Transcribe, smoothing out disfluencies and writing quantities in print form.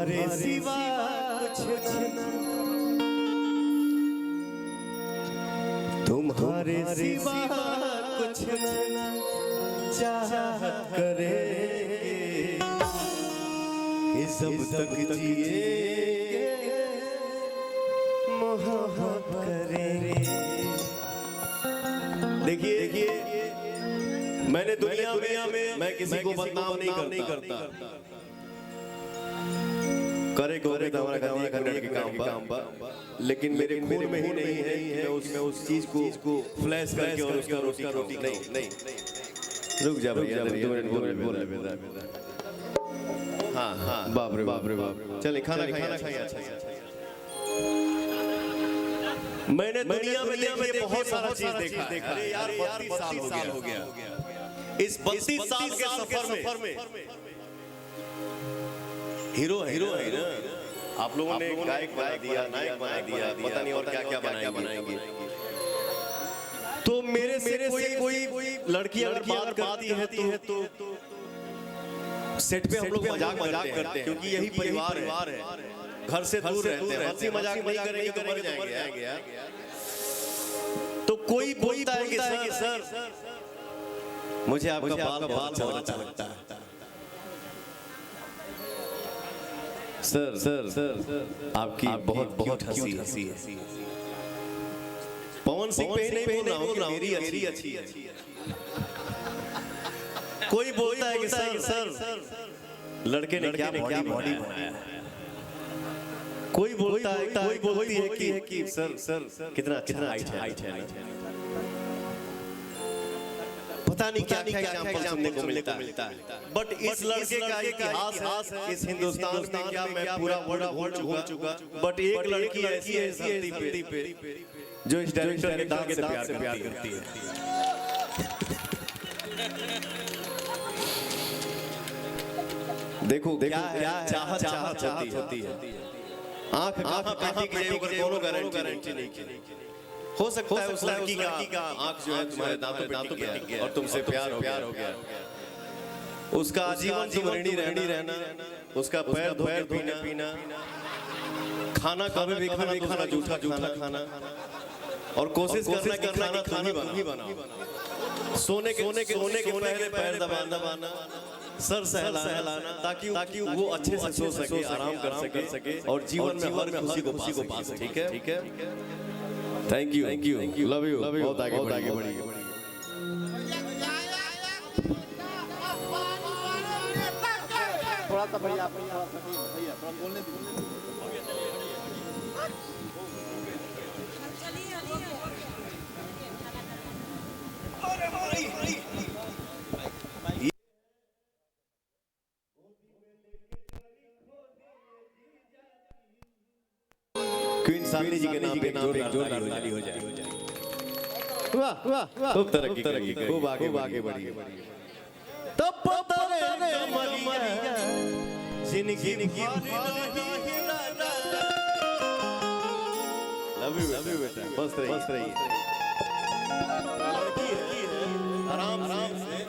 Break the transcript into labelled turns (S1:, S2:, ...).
S1: तुम्हारे सिवा कुछ ना, तुम्हारे सिवा कुछ ना चाहत करे कि सब तक जिए मोहब्बत करेंगे। देखिए मैंने दुनिया में मैं किसी को बदनाम नहीं करता। करे तो हमारा करने के काम बा, लेकिन मेरे खून में ही नहीं है मैं उस चीज को फ्लैश करके और उसका रोटी नहीं। रुक जा भैया, 2 मिनट बोल बेटा। हाँ बाप रे बाप। चले खाना खाइए। मैंने दुनिया में देखिए बहुत सारा चीज देखा। अरे यार 32 साल हो गया। इस 32 साल के सफर में हीरो है ना। आप लोगों ने गायक बना दिया, नायक बना दिया, पता नहीं और क्या बनाएंगे। तो मेरे से कोई लड़की अगर बात करती है तो सेट पे हम लोग मजाक करते हैं, क्योंकि यही परिवार है। घर से दूर रहते हैं, हंसी मजाक नहीं करेंगे तो मर जाएंगे। तो कोई बोलता है कि सर मुझे आपका बाल बहुत अच्छा लगता है। सर आपकी बहुत हंसी है। पवन सिंह पे नहीं बोल रहा हूँ, मेरी अच्छी है। कोई बोलता है कि सर लड़के ने क्या बॉडी बनाया। कोई बोलती है कि सर कितना हाइट है। पता नहीं क्या एग्जांपल सुनने को मिलता है। बट इस लड़के का इतिहास है इस हिंदुस्तान में, क्या मैं पूरा वर्ल्ड घूम चुका। बट एक लड़की ऐसी है धरती पे जो इस डायरेक्टर के दाग से प्यार करती है। देखो क्या चाहत होती है। आंख काटी के कोनो गारंटी नहीं। हो सकता है उस लड़की का आंख जो है तुम्हारे दांतों पे टिक गया और तुमसे प्यार हो गया। उसका आजीवन तुम ऋणी रहना, उसका पैर धो के पीना, खाना कभी भी खाना जूठा खाना, और कोशिश करना कि खाना तुम ही बनाओ। सोने के पहले पैर दबाना, सर सहलाना, ताकि वो अच्छे से सो सके, आराम कर सके और जीवन में हर खुशी को पा सके। ठीक है। Thank you, love you. बहुत आगे बढ़िए।
S2: थोड़ा सा भैया बोलने दीजिए।
S1: क्वीन सानी जी के नाम पे जोरदार ताली हो जाए। वाह खूब तरक्की करिए, खूब आगे बढ़िए। तब पता रे कमलिया जिंदगी लव यू बेटा, बस रहिए। आराम से